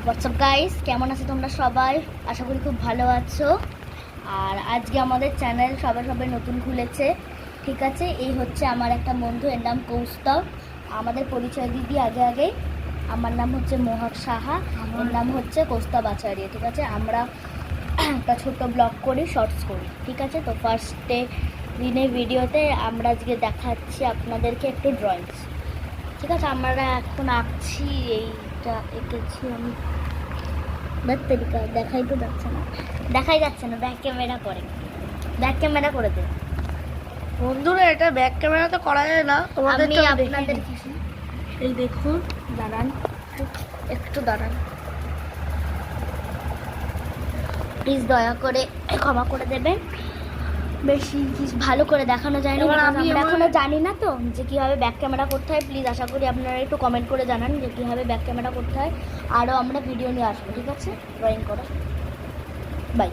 WhatsApp guys, কেমন আছো তোমরা সবাই? আশা করি খুব ভালো আছো। আর আজকে আমাদের চ্যানেল সবাই নতুন খুলেছে, ঠিক আছে। এই হচ্ছে আমার একটা বন্ধু, এর নাম কৌস্তব। আমাদের পরিচয় দিদি আগে। আমার নাম হচ্ছে মোহাক সাহা, এর নাম হচ্ছে কৌস্তব আচার্য, ঠিক আছে। আমরা একটা ছোট্ট ব্লগ করি, শর্টস করি, ঠিক আছে। তো ফার্স্টে দিনের ভিডিওতে আমরা আজকে দেখাচ্ছি আপনাদেরকে একটু ড্রয়িংস, ঠিক আছে। আমরা এখন আঁকছি, এইটা এঁকেছি আমি। দেখাই যাচ্ছে না, ব্যাক ক্যামেরা করে দে। বন্ধুরা, এটা ব্যাক ক্যামেরা তো করা যায় না, তোমাদের আমি তো আপনাদের এই দেখুন। একটু দাঁড়ান প্লিজ, দয়া করে ক্ষমা করে দেবেন। বেশি ভালো করে দেখানো যায় না, এবার because আমি আমরা আমার- এখনো জানি না তো যে কীভাবে ব্যাক ক্যামেরা করতে হয়। প্লিজ আশা করি আপনারা একটু কমেন্ট করে জানান যে কীভাবে ব্যাক ক্যামেরা করতে হয়। আরও আমরা ভিডিও নিয়ে আসবো, ঠিক আছে, ড্রয়িং করা। বাই।